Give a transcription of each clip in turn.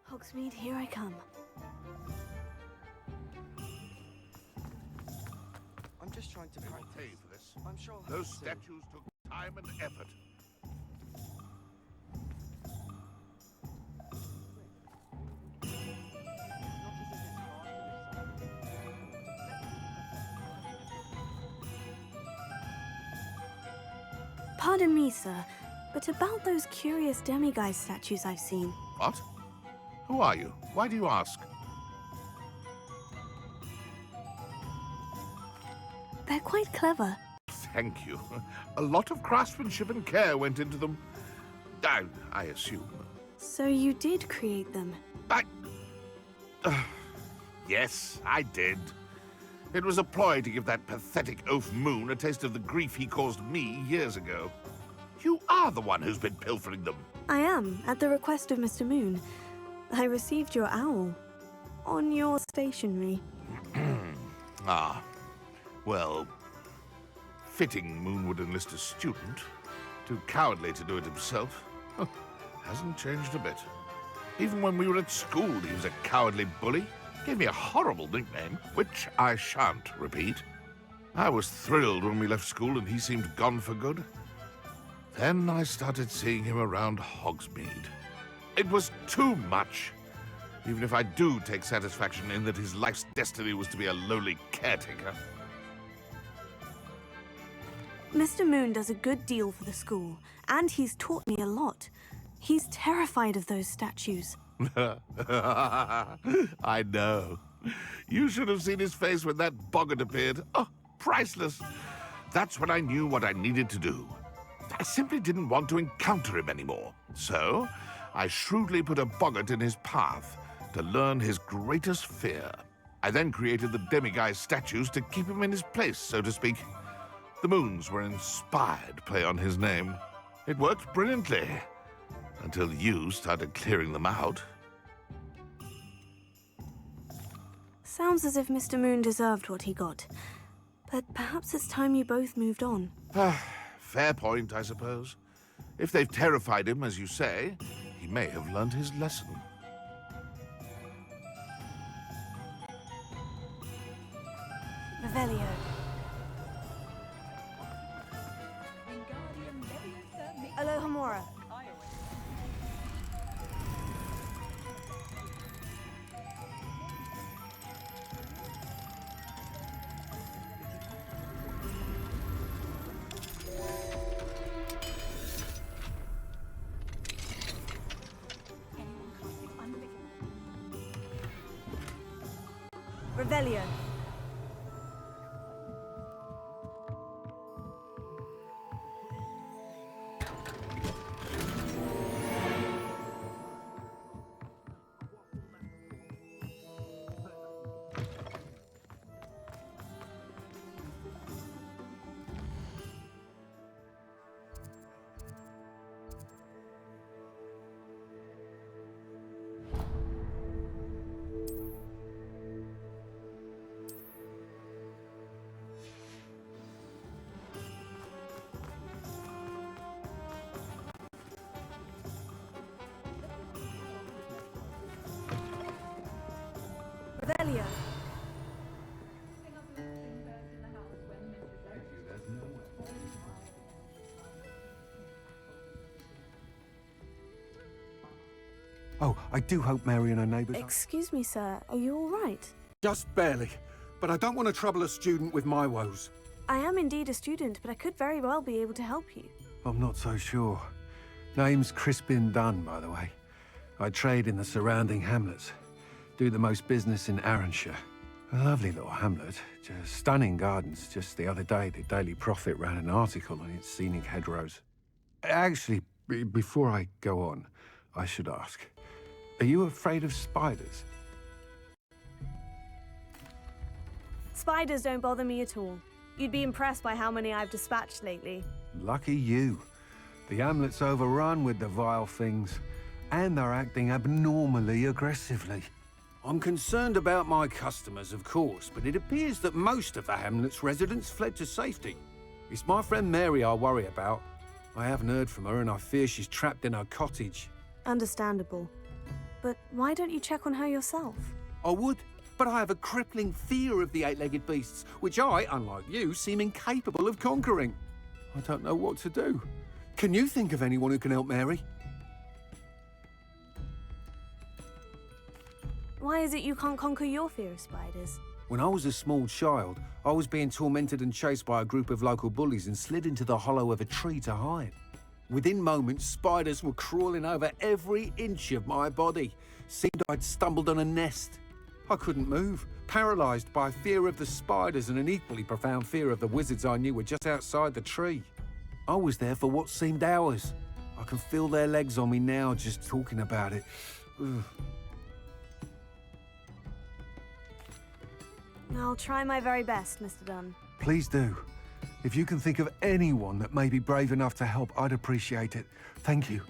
Hogsmeade, here I come. I'm just trying to practice. Pay for this. I'm sure I'll Those have to. statues took time and effort. Pardon me, sir, but about those curious demiguise statues I've seen. What? Who are you? Why do you ask? They're quite clever. Thank you. A lot of craftsmanship and care went into them. I assume. So you did create them? Yes, I did. It was a ploy to give that pathetic oaf Moon a taste of the grief he caused me years ago. You are the one who's been pilfering them. I am, at the request of Mr. Moon. I received your owl. On your stationery. Ah. Well, fitting Moon would enlist a student. Too cowardly to do it himself. Hasn't changed a bit. Even when we were at school, he was a cowardly bully. Gave me a horrible nickname, which I shan't repeat. I was thrilled when we left school and he seemed gone for good. Then I started seeing him around Hogsmeade. It was too much. Even if I do take satisfaction in that his life's destiny was to be a lowly caretaker. Mr. Moon does a good deal for the school, and he's taught me a lot. He's terrified of those statues. I know. You should have seen his face when that boggart appeared. Oh, priceless. That's when I knew what I needed to do. I simply didn't want to encounter him anymore. So, I shrewdly put a boggart in his path to learn his greatest fear. I then created the demiguise statues to keep him in his place, so to speak. The moons were inspired play on his name. It worked brilliantly. Until you started clearing them out. Sounds as if Mr. Moon deserved what he got. But perhaps it's time you both moved on. Fair point, I suppose. If they've terrified him, as you say, he may have learned his lesson. Revelio. Alohomora. Revelio. Revelio. Oh, I do hope Mary and her neighbours... Excuse me, sir. Are you all right? Just barely. But I don't want to trouble a student with my woes. I am indeed a student, but I could very well be able to help you. I'm not so sure. Name's Crispin Dunn, by the way. I trade in the surrounding hamlets. Do the most business in Arranshire. A lovely little hamlet. Just stunning gardens. Just the other day, the Daily Prophet ran an article on its scenic hedgerows. Actually, before I go on, I should ask. Are you afraid of spiders? Spiders don't bother me at all. You'd be impressed by how many I've dispatched lately. Lucky you. The hamlet's overrun with the vile things, and they're acting abnormally aggressively. I'm concerned about my customers, of course, but it appears that most of the hamlet's residents fled to safety. It's my friend Mary I worry about. I haven't heard from her and I fear she's trapped in her cottage. Understandable. But why don't you check on her yourself? I would, but I have a crippling fear of the eight-legged beasts, which I, unlike you, seem incapable of conquering. I don't know what to do. Can you think of anyone who can help Mary? Why is it you can't conquer your fear of spiders? When I was a small child, I was being tormented and chased by a group of local bullies and slid into the hollow of a tree to hide. Within moments, spiders were crawling over every inch of my body. Seemed I'd stumbled on a nest. I couldn't move, paralysed by fear of the spiders and an equally profound fear of the wizards I knew were just outside the tree. I was there for what seemed hours. I can feel their legs on me now just talking about it. Ugh. I'll try my very best, Mr. Dunn. Please do. If you can think of anyone that may be brave enough to help, I'd appreciate it. Thank you.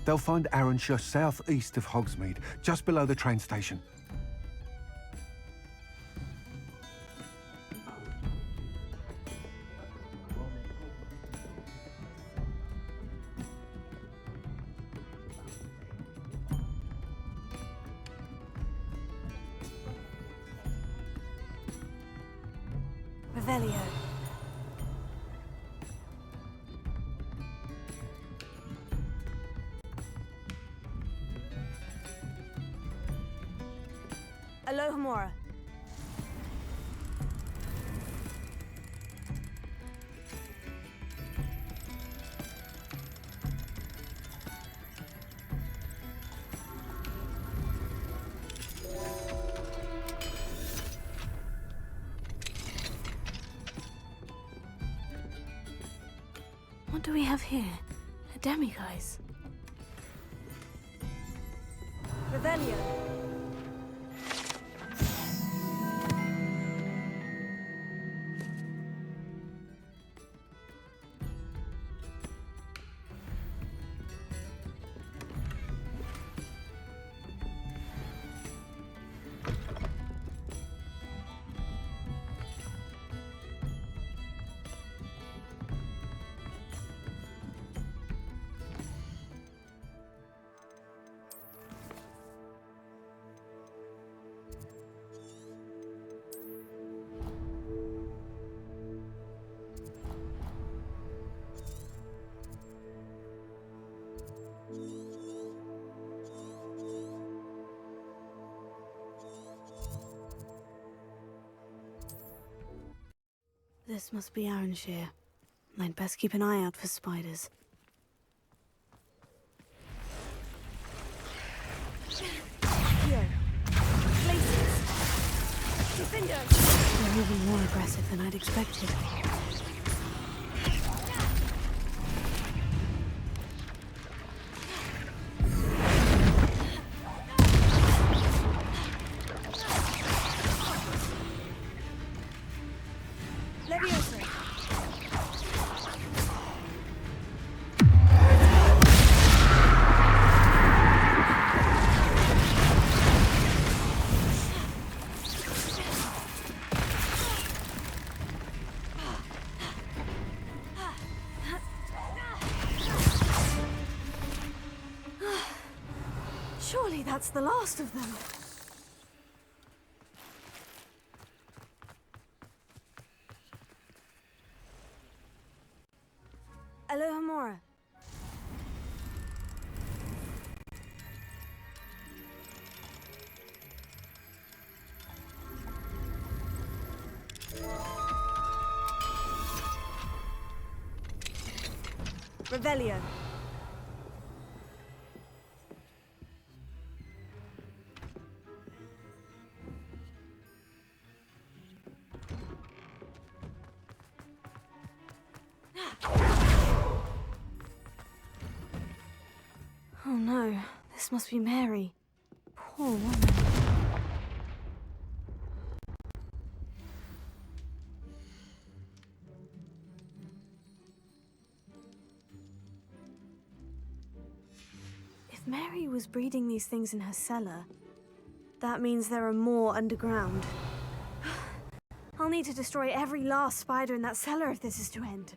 They'll find Arranshire southeast of Hogsmeade, just below the train station. Revelio. Alohomora. What do we have here? A demiguise. Revelio. This must be Arranshire. I'd best keep an eye out for spiders. Here. Places. Defenders! They're even more aggressive than I'd expected. Surely that's the last of them. Alohomora. Revelio. Oh no, this must be Mary. Poor woman. If Mary was breeding these things in her cellar, That means there are more underground. I'll need to destroy every last spider in that cellar if this is to end.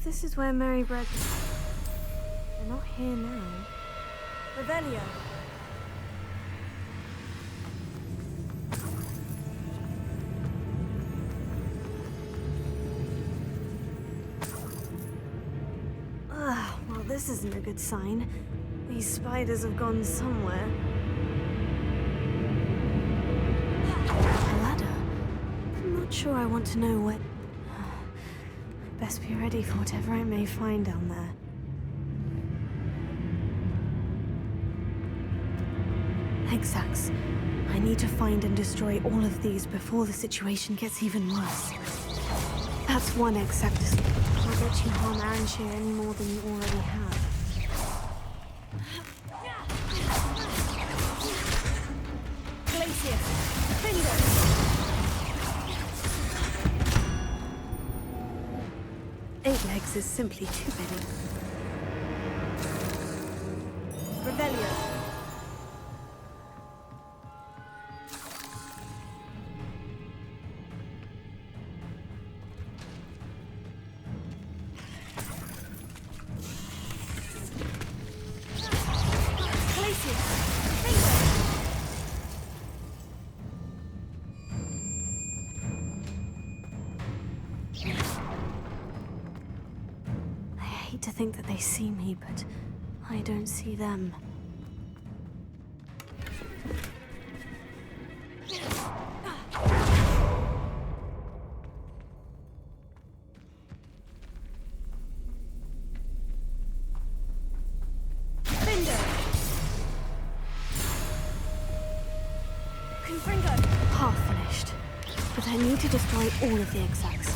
This is where Mary bred them. They're not here now. Revelio. Well, this isn't a good sign. These spiders have gone somewhere. A ladder. I'm not sure I want to know what... Best be ready for whatever I may find down there. Exacts. I need to find and destroy all of these before the situation gets even worse. That's one exact. I'll let you harm Aranshir any more than you already have. Glacier! Finger! 8 legs is simply too many. Revelio. To think that they see me, but I don't see them. Confringo! Half finished, but I need to destroy all of the exacts.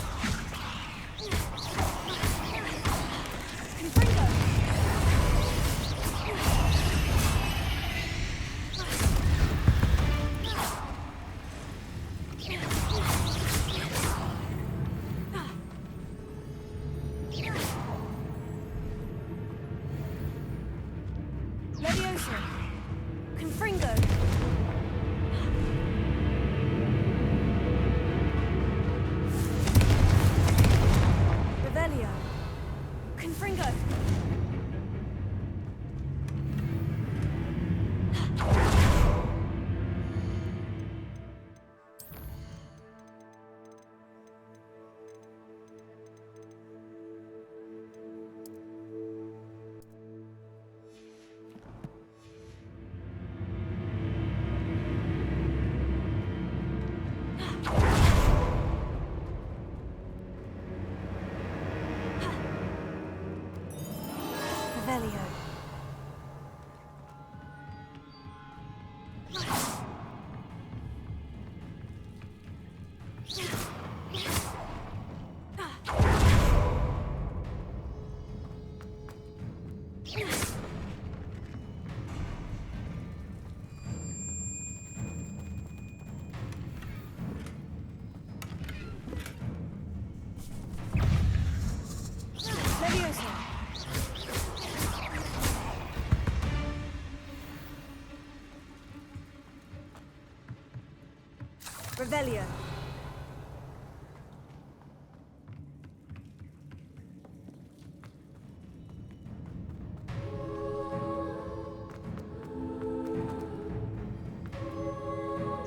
Revelio.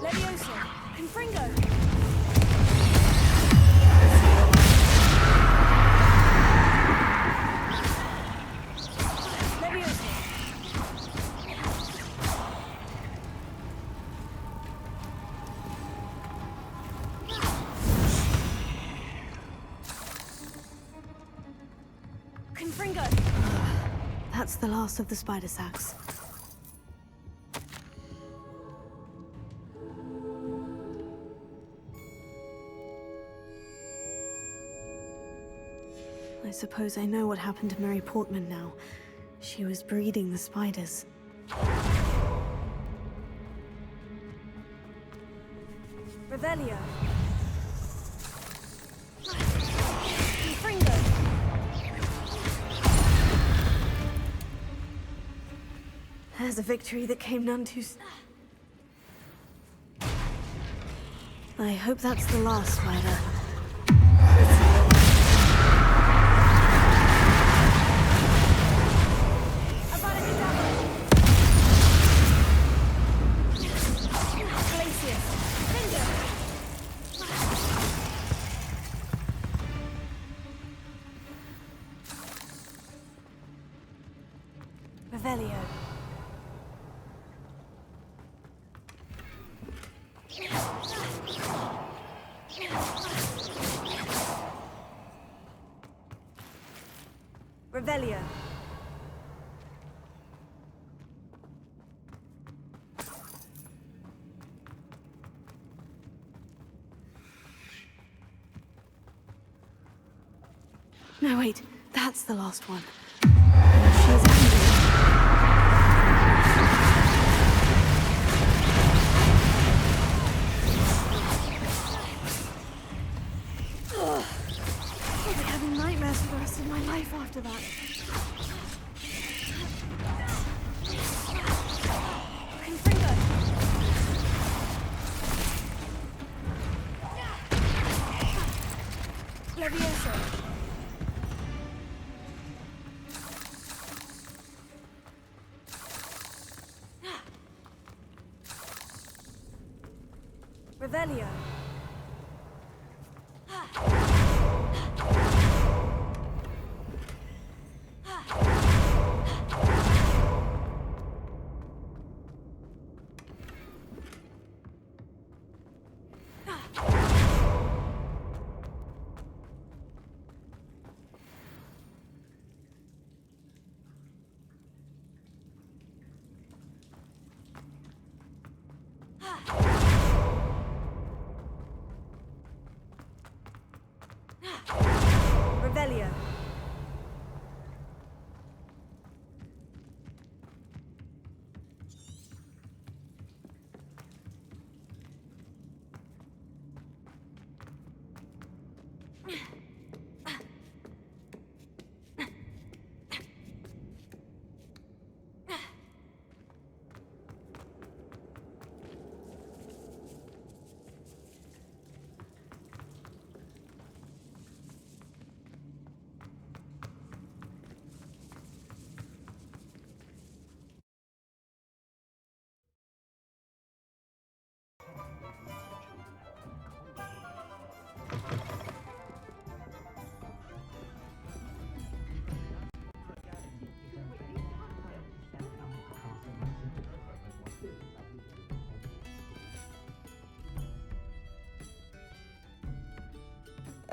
Levioso. Confringo. Levioso. the last of the spider sacks. I suppose I know what happened to Mary Portman now. She was breeding the spiders. Revelio. Fringo. There's a victory that came none too I hope that's the last spider. Revelio. Revelio. No, wait. That's the last one. She's angry. I'll be having nightmares for the rest of my life after that. Confringo. Levioso. Revelio. Revelio.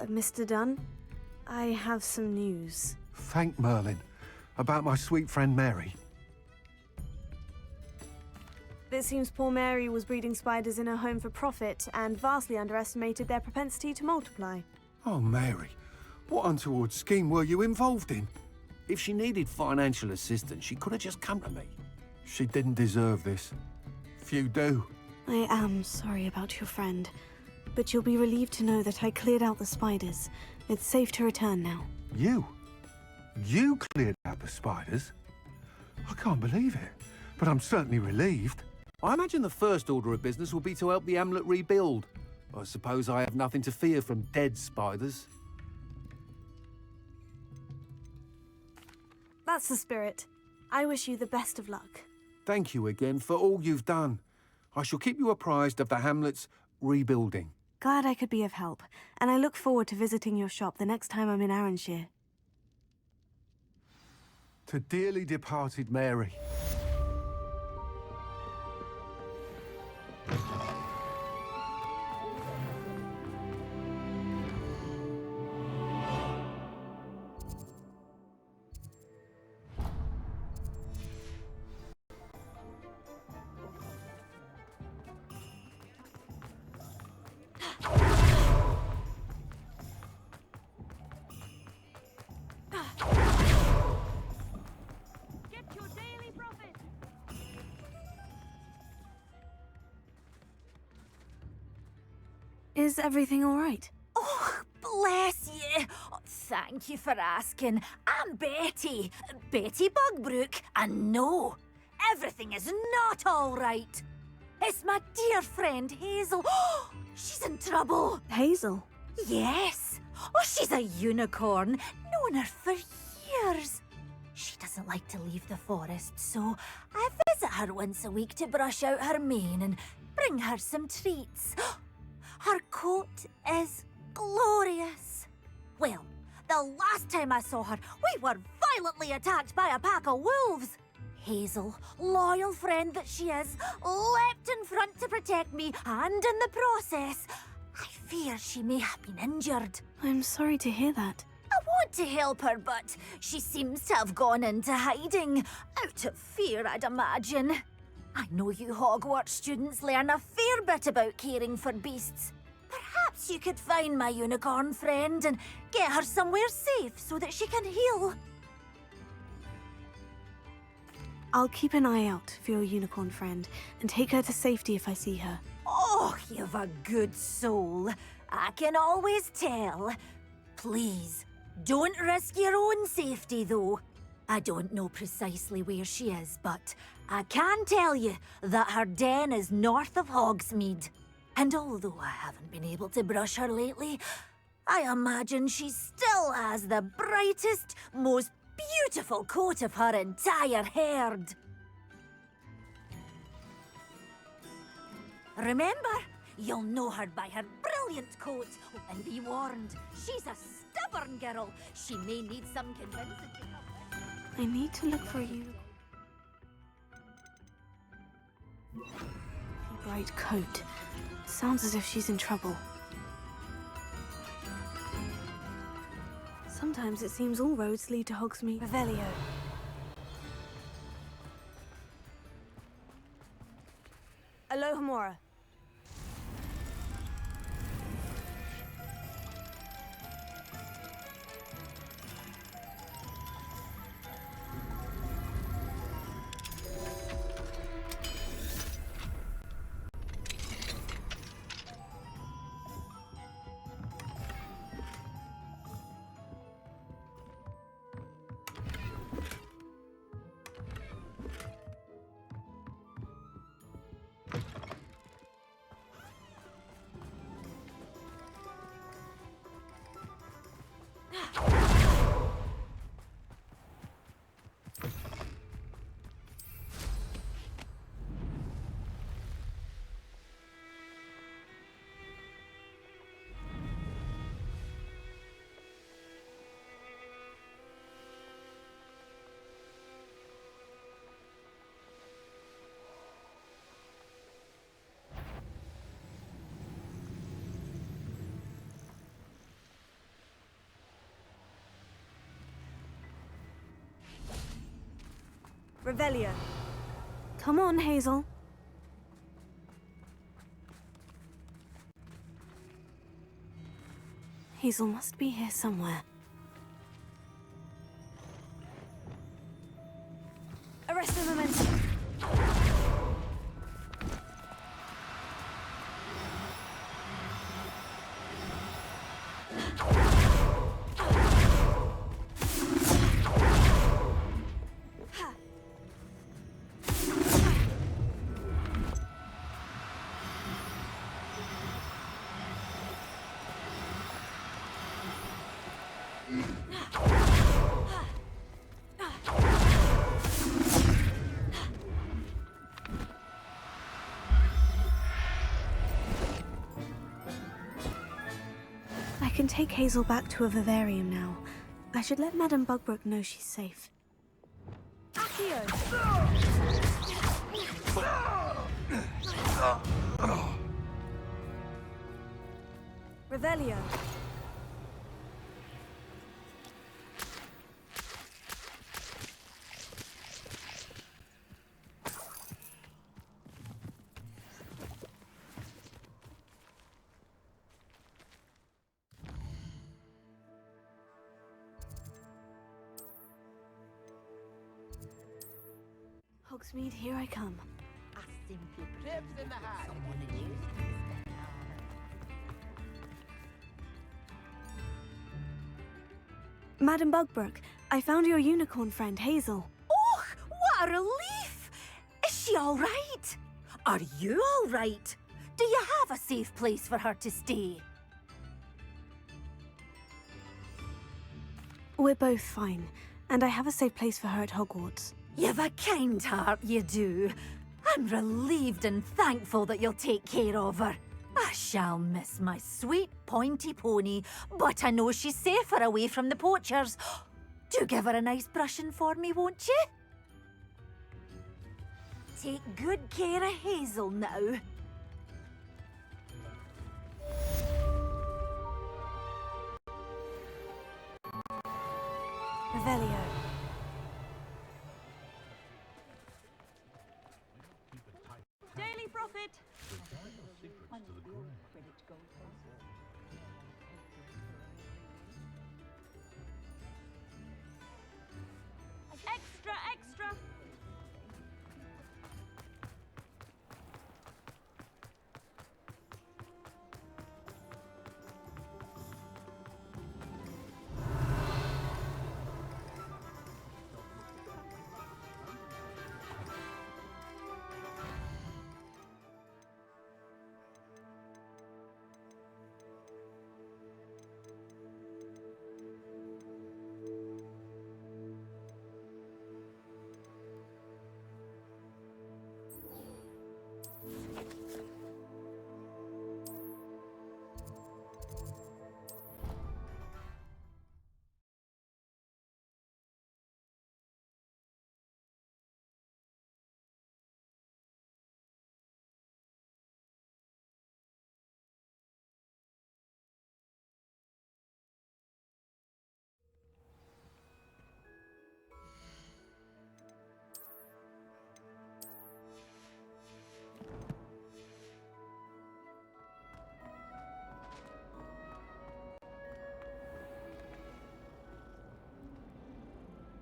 Mr. Dunn, I have some news. Thank Merlin. About my sweet friend Mary. It seems poor Mary was breeding spiders in her home for profit and vastly underestimated their propensity to multiply. Oh, Mary. What untoward scheme were you involved in? If she needed financial assistance, she could have just come to me. She didn't deserve this. Few do. I am sorry about your friend, but you'll be relieved to know that I cleared out the spiders. It's safe to return now. You? You cleared out the spiders? I can't believe it, but I'm certainly relieved. I imagine the first order of business will be to help the amulet rebuild. I suppose I have nothing to fear from dead spiders. That's the spirit. I wish you the best of luck. Thank you again for all you've done. I shall keep you apprised of the hamlet's rebuilding. Glad I could be of help, and I look forward to visiting your shop the next time I'm in Arranshire. To dearly departed Mary. Is everything all right? Oh, bless you. Oh, thank you for asking. I'm Betty. Betty Bugbrook. And no, everything is not all right. It's my dear friend Hazel. Oh, she's in trouble. Hazel? Yes. Oh, she's a unicorn. Known her for years. She doesn't like to leave the forest, so I visit her once a week to brush out her mane and bring her some treats. Her coat is glorious. Well, the last time I saw her, we were violently attacked by a pack of wolves. Hazel, loyal friend that she is, leapt in front to protect me, and in the process, I fear she may have been injured. I'm sorry to hear that. I want to help her, but she seems to have gone into hiding. Out of fear, I'd imagine. I know you Hogwarts students learn a fair bit about caring for beasts. Perhaps you could find my unicorn friend and get her somewhere safe so that she can heal. I'll keep an eye out for your unicorn friend and take her to safety if I see her. Oh, you've a good soul. I can always tell. Please, don't risk your own safety, though. I don't know precisely where she is, but I can tell you that her den is north of Hogsmeade. And although I haven't been able to brush her lately, I imagine she still has the brightest, most beautiful coat of her entire herd. Remember, you'll know her by her brilliant coat. Oh, and be warned, she's a stubborn girl. She may need some convincing to come with. I need to look for a unicorn. Bright coat. Sounds as if she's in trouble. Sometimes it seems all roads lead to Hogsmeade. Revelio. Alohomora. Revelio. Come on, Hazel. Hazel must be here somewhere. Arrest the momentum. I can take Hazel back to a vivarium now. I should let Madame Bugbrook know she's safe. Accio! Revelio. Hogsmeade, here I come. Madam Bugbrook, I found your unicorn friend, Hazel. Oh, what a relief! Is she all right? Are you all right? Do you have a safe place for her to stay? We're both fine, and I have a safe place for her at Hogwarts. You've a kind heart, you do. I'm relieved and thankful that you'll take care of her. I shall miss my sweet pointy pony, but I know she's safer away from the poachers. Do give her a nice brushing for me, won't you? Take good care of Hazel now. Revelio. Daily Prophet! Extra, extra!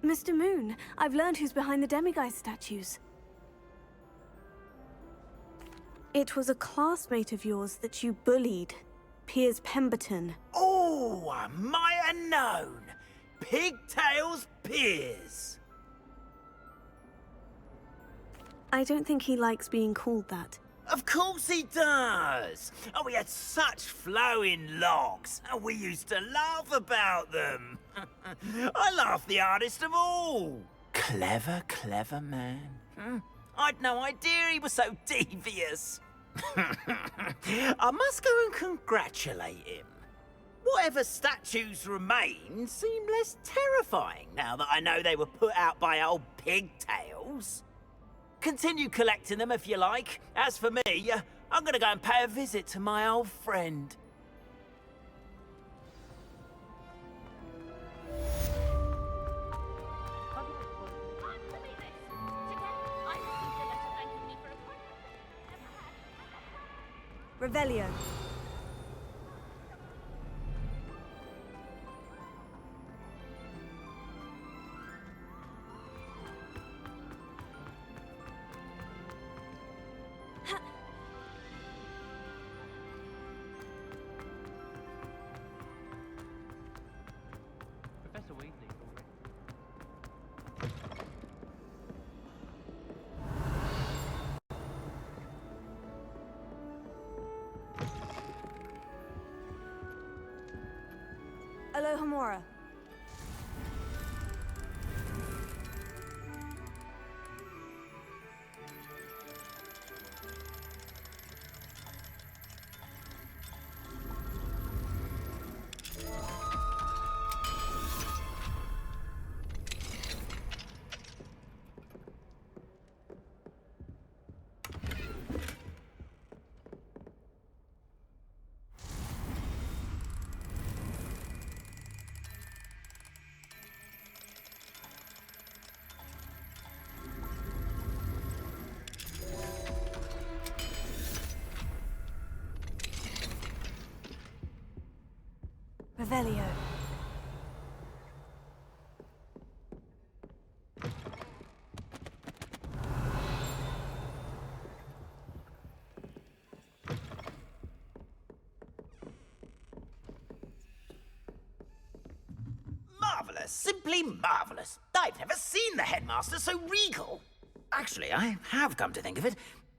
Mr. Moon, I've learned who's behind the demiguise statues. It was a classmate of yours that you bullied, Piers Pemberton. Oh, I might have known. Pigtails Piers. I don't think he likes being called that. Of course he does. Oh, we had such flowing locks, and we used to laugh about them. I laughed the hardest of all. Clever, clever man. I'd no idea he was so devious. I must go and congratulate him. Whatever statues remain seem less terrifying now that I know they were put out by old pigtails. Continue collecting them if you like. As for me, I'm gonna go and pay a visit to my old friend. Revelio. Professor Weasley. Alohomora. Revelio. simply marvellous. I've never seen the headmaster so regal. Actually, I have come to think of it.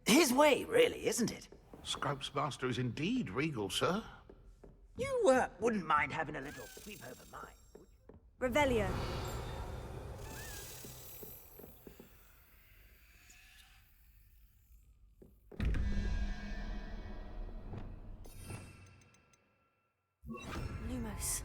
His way, really, isn't it? Scrope's master is indeed regal, sir. You, wouldn't mind having a little peep over mine, would you? Revelio. Lumos.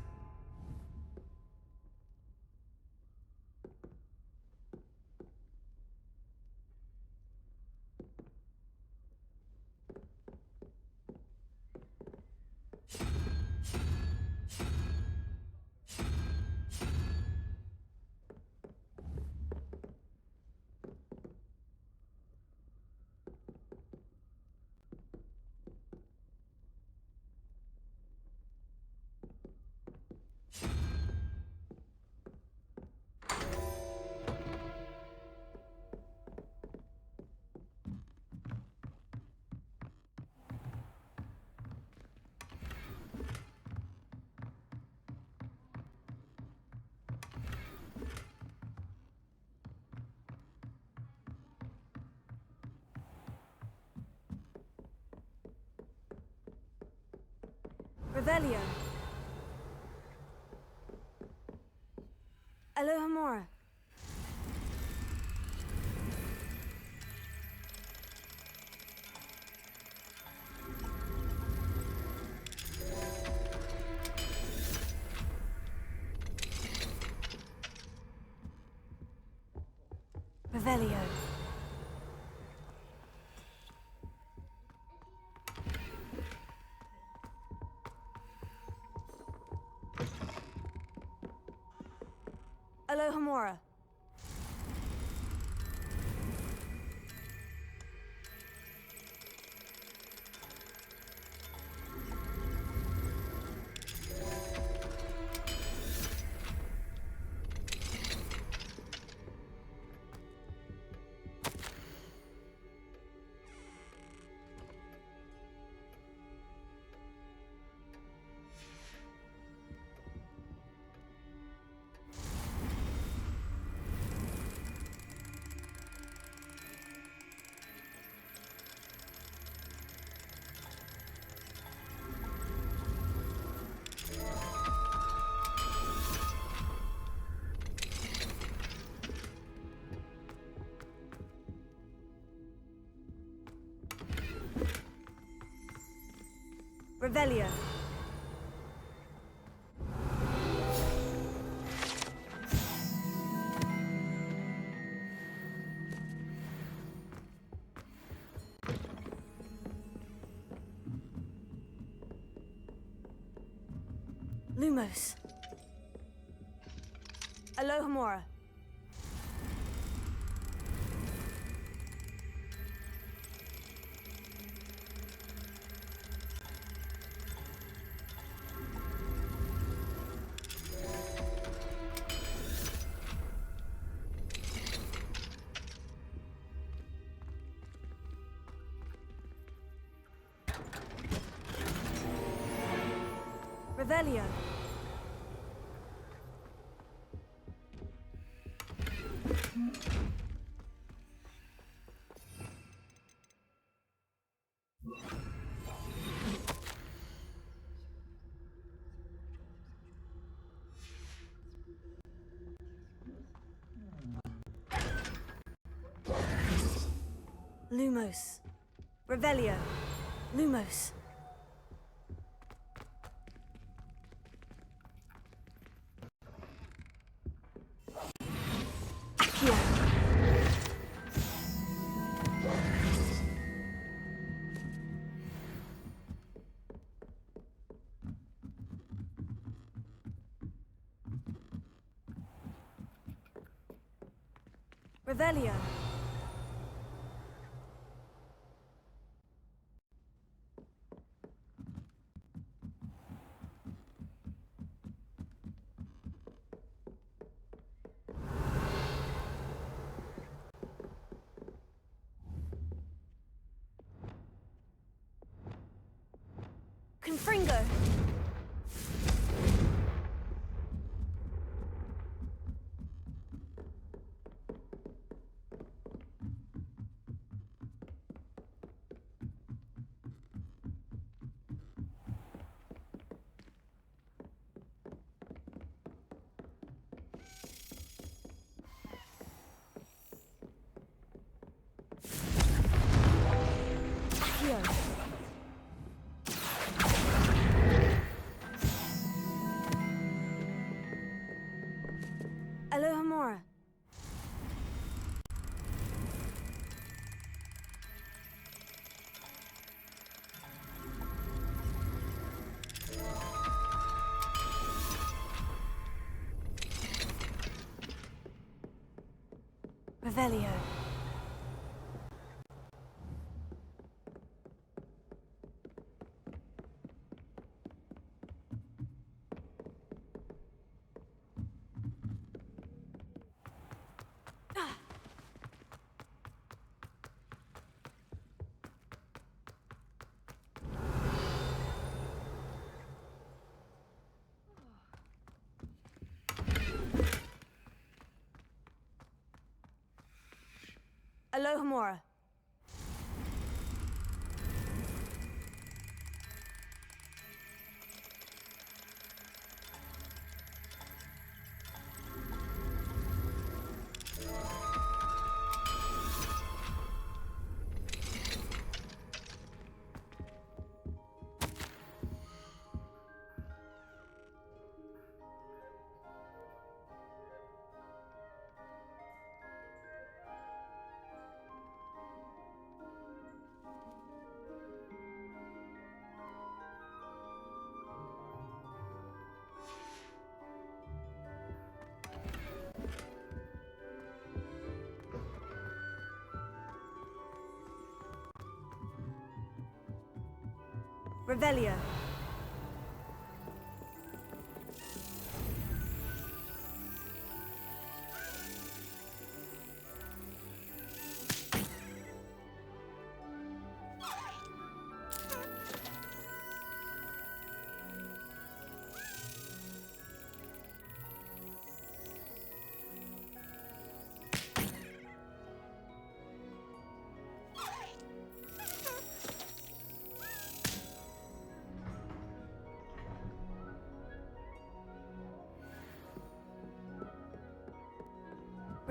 Revelio. Alohomora. Revelio. Alohomora. Revelio. Lumos. Alohomora. Revelio. Lumos. Revelio. Lumos. Accio. Revelio. Confringo. here. Alohomora. Revelio. Alohomora. Revelio.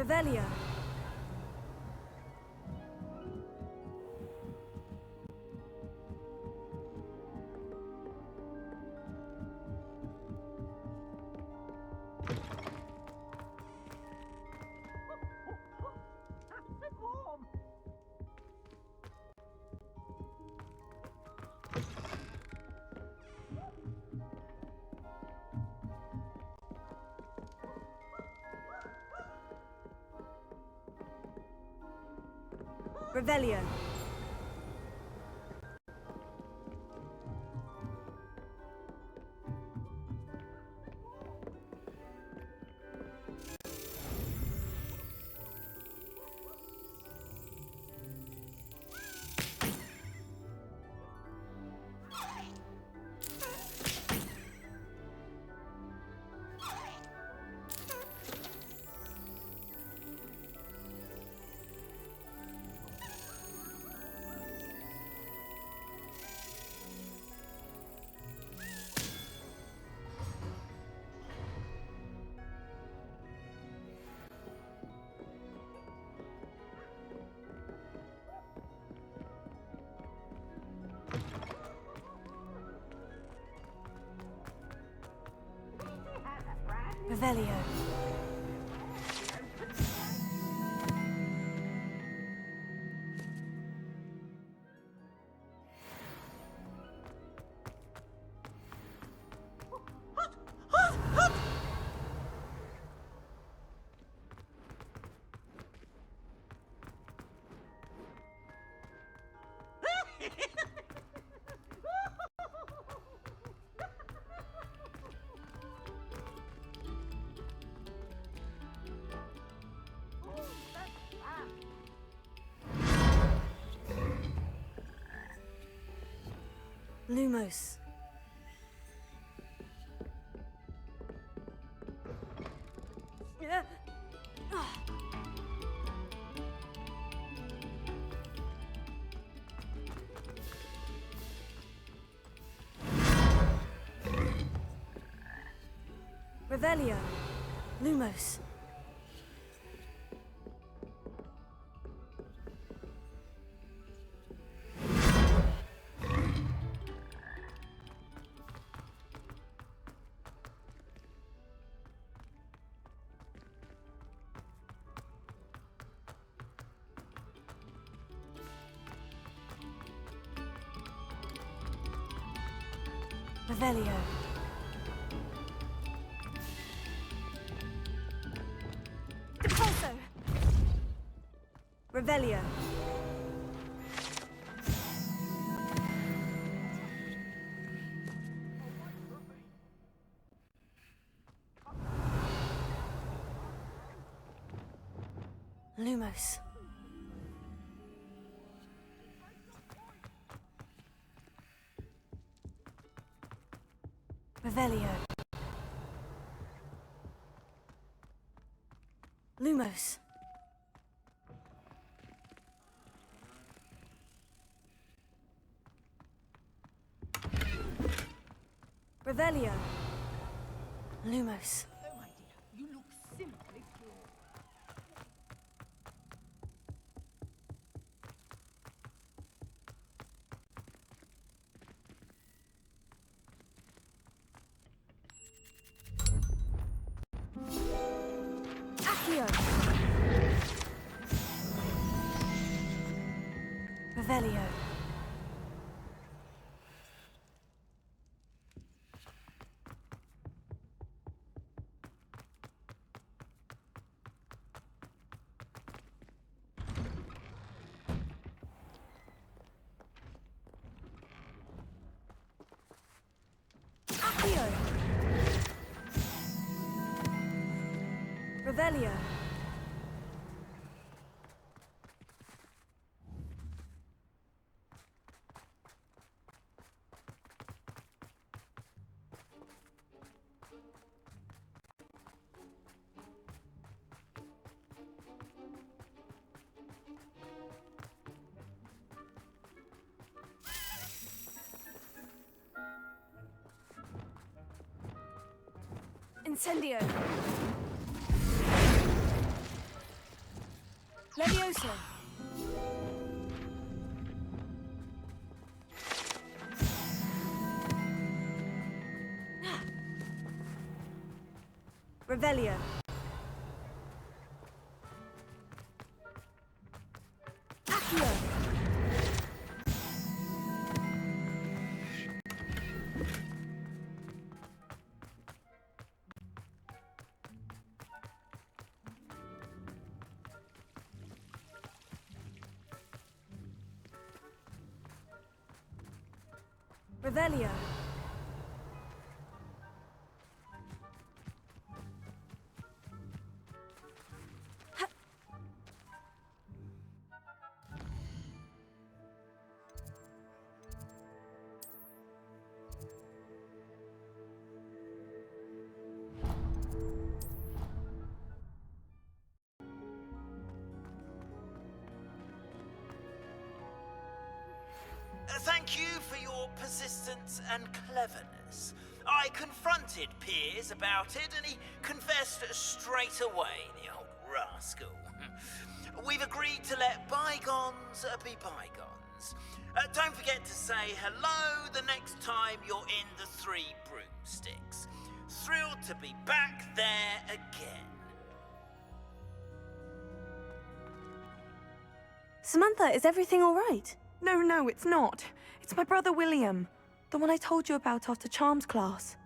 Revelio. Revelio. Revelio. Lumos. Revelio. Lumos. Revelio. Depulso. Revelio. Lumos. Revelio. Lumos. Revelio. Lumos. Oh, my dear, you look simply flawed. Accio. Revelio. Accio. Revelio. Incendio. Levioso. Revelio. Accio. Revelio. Thank you for your persistence and cleverness. I confronted Piers about it, and he confessed straight away, the old rascal. We've agreed to let bygones be bygones. Don't forget to say hello the next time you're in the Three Broomsticks. Thrilled to be back there again. Samantha, is everything all right? No, it's not. It's my brother William. The one I told you about after Charms class.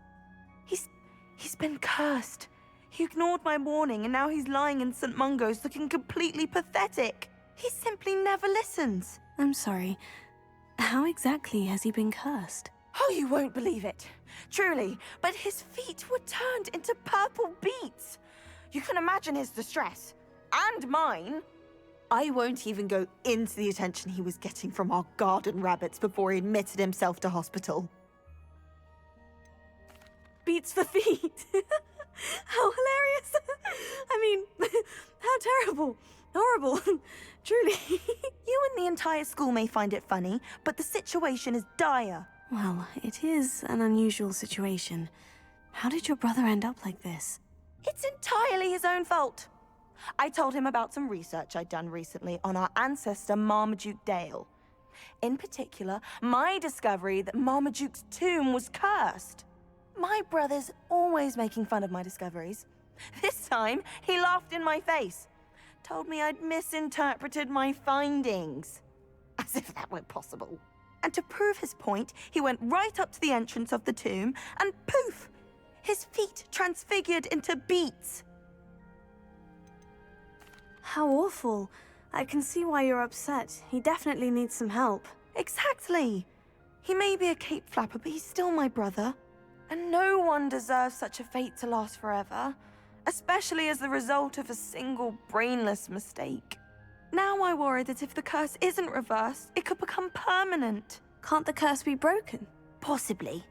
He's been cursed. He ignored my warning and now he's lying in St. Mungo's looking completely pathetic. He simply never listens. I'm sorry. How exactly has he been cursed? Oh, you won't believe it. Truly, but his feet were turned into purple beets. You can imagine his distress. And mine. I won't even go into the attention he was getting from our garden rabbits before he admitted himself to hospital. Beets for feet. How hilarious. I mean, how terrible. Horrible. Truly. You and the entire school may find it funny, but the situation is dire. Well, it is an unusual situation. How did your brother end up like this? It's entirely his own fault. I told him about some research I'd done recently on our ancestor Marmaduke Dale. In particular, my discovery that Marmaduke's tomb was cursed. My brother's always making fun of my discoveries. This time, he laughed in my face. Told me I'd misinterpreted my findings. As if that were possible. And to prove his point, he went right up to the entrance of the tomb and poof! His feet transfigured into beets. How awful. I can see why you're upset. He definitely needs some help. Exactly. He may be a cape flapper, but he's still my brother. And no one deserves such a fate to last forever, especially as the result of a single brainless mistake. Now I worry that if the curse isn't reversed, it could become permanent. Can't the curse be broken? Possibly.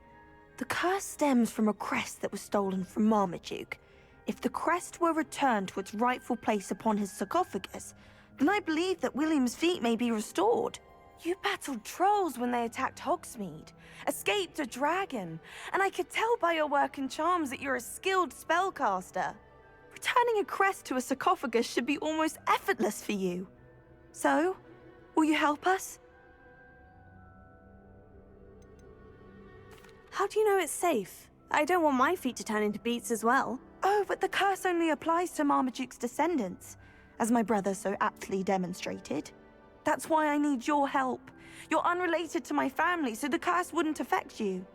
The curse stems from a crest that was stolen from Marmaduke. If the crest were returned to its rightful place upon his sarcophagus, then I believe that William's feet may be restored. You battled trolls when they attacked Hogsmeade, escaped a dragon, and I could tell by your work and charms that you're a skilled spellcaster. Returning a crest to a sarcophagus should be almost effortless for you. So, will you help us? How do you know it's safe? I don't want my feet to turn into beets as well. Oh, but the curse only applies to Marmaduke's descendants, as my brother so aptly demonstrated. That's why I need your help. You're unrelated to my family, so the curse wouldn't affect you.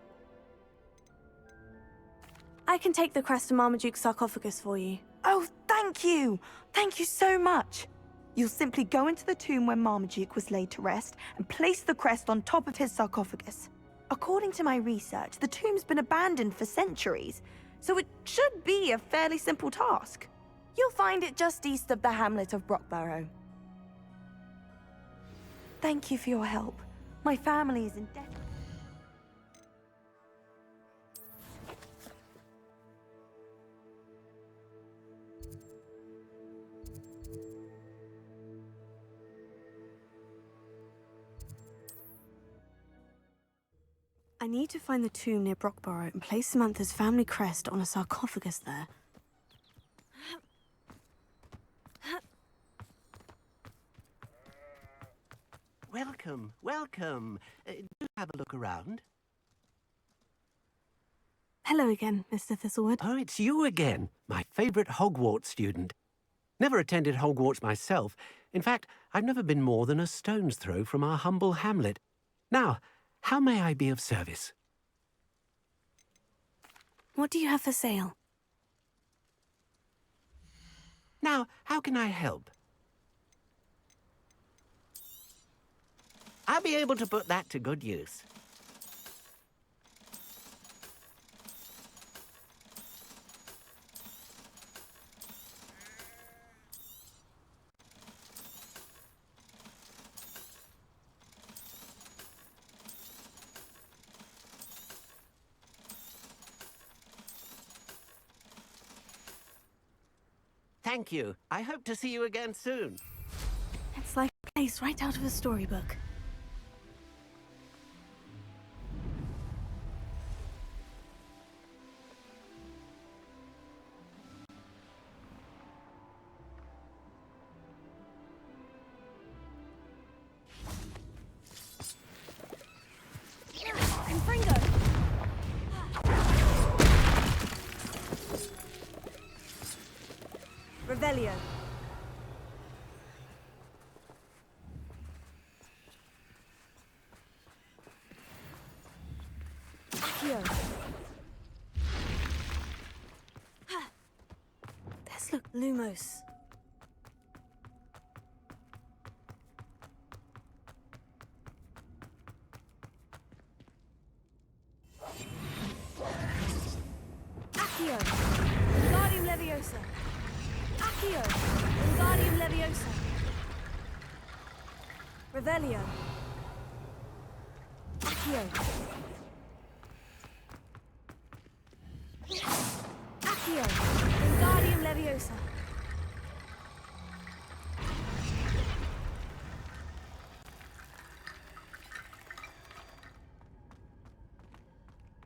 I can take the crest to Marmaduke's sarcophagus for you. Oh, thank you! Thank you so much! You'll simply go into the tomb where Marmaduke was laid to rest and place the crest on top of his sarcophagus. According to my research, the tomb's been abandoned for centuries, so it should be a fairly simple task. You'll find it just east of the hamlet of Brockborough. Thank you for your help. My family is in debt. I need to find the tomb near Brockborough and place Samantha's family crest on a sarcophagus there. Welcome, welcome. Do have a look around. Hello again, Mr. Thistlewood. Oh, it's you again, my favourite Hogwarts student. Never attended Hogwarts myself. In fact, I've never been more than a stone's throw from our humble hamlet. Now, how may I be of service? What do you have for sale? Now, how can I help? I'll be able to put that to good use. Thank you. I hope to see you again soon. It's like a place right out of a storybook. Revelio. Accio. There's look Lumos. Accio. Wingardium Leviosa. Accio. Wingardium Leviosa. Revelio. Accio. Accio. Wingardium Leviosa.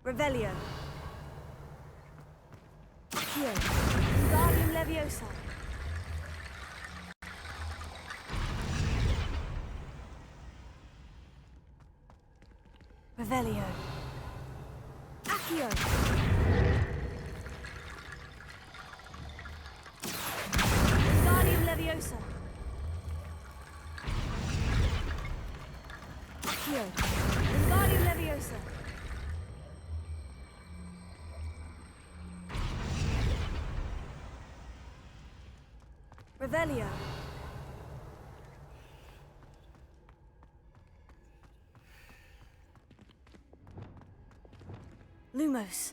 Revelio. Accio. Wingardium Leviosa. Revelio. Accio. Wingardium Leviosa. Accio. closer. Revelio. Lumos.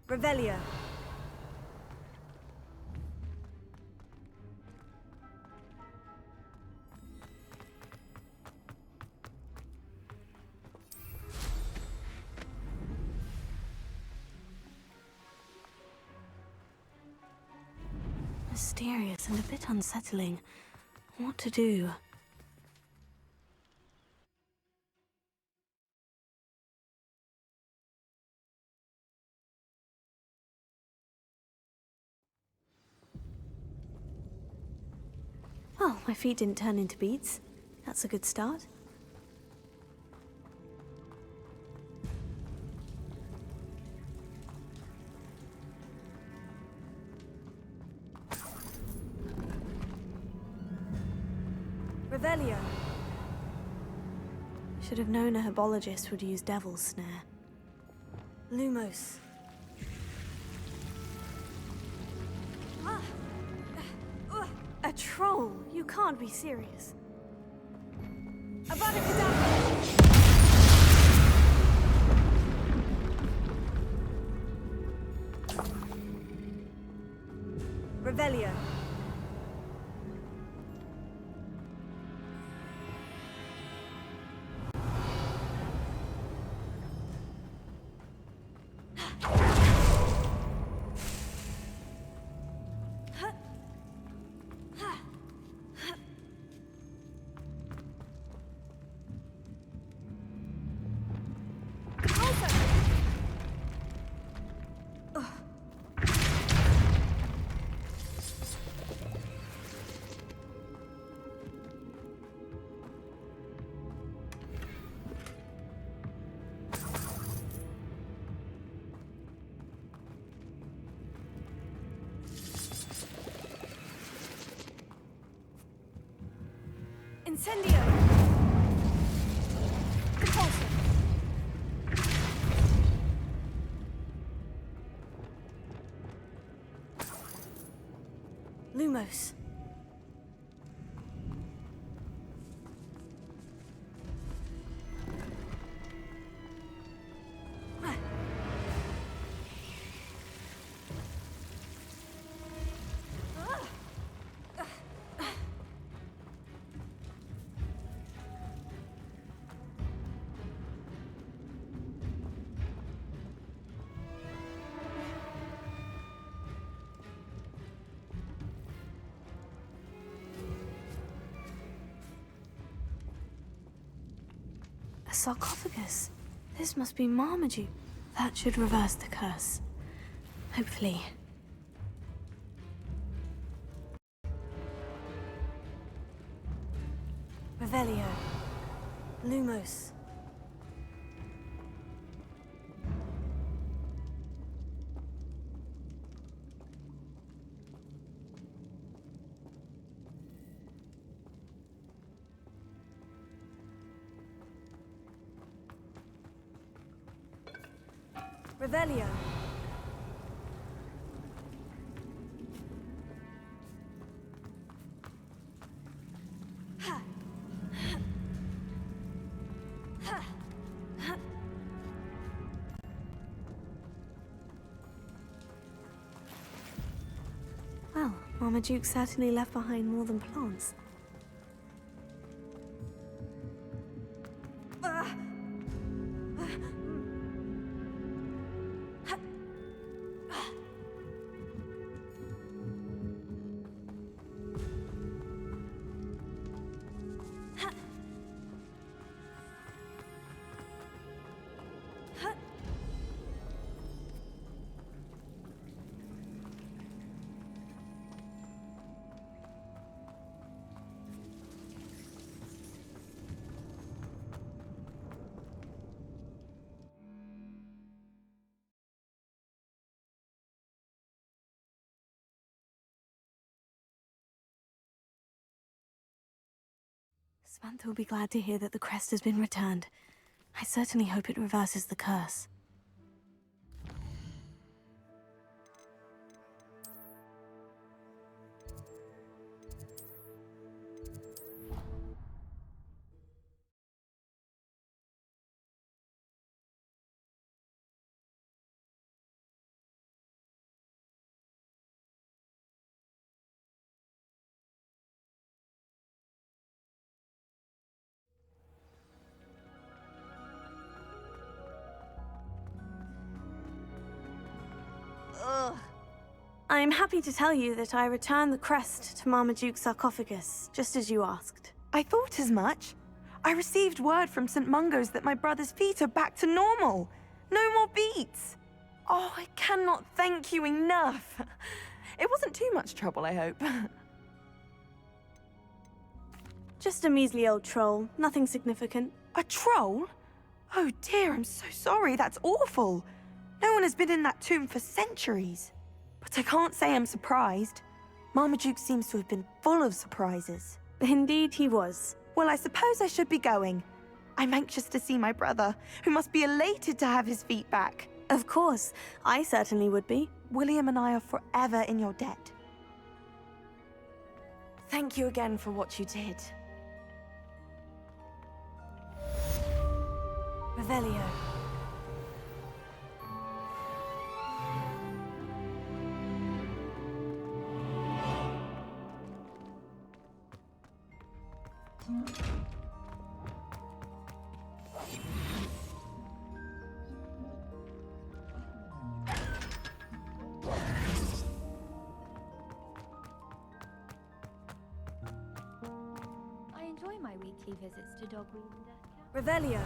Revelio. Mysterious and a bit unsettling. What to do? Well, my feet didn't turn into beets. That's a good start. Revelio. Should have known a herbologist would use Devil's Snare. Lumos. A troll? You can't be serious. Avada Kedavra! Revelio. Incendio! Repulsor! Lumos. A sarcophagus. This must be Marmaduke. That should reverse the curse. Hopefully. Revelio. Lumos. Revelio. Well, Marmaduke certainly left behind more than plants. Samantha will be glad to hear that the crest has been returned. I certainly hope it reverses the curse. Ugh. I'm happy to tell you that I returned the crest to Marmaduke's sarcophagus, just as you asked. I thought as much. I received word from St. Mungo's that my brother's feet are back to normal. No more beets. Oh, I cannot thank you enough. It wasn't too much trouble, I hope. Just a measly old troll, nothing significant. A troll? Oh dear, I'm so sorry. That's awful. No one has been in that tomb for centuries. But I can't say I'm surprised. Marmaduke seems to have been full of surprises. Indeed he was. Well, I suppose I should be going. I'm anxious to see my brother, who must be elated to have his feet back. Of course, I certainly would be. William and I are forever in your debt. Thank you again for what you did. Revelio. I enjoy my weekly visits to Dogweed and Deathcap. Revelio.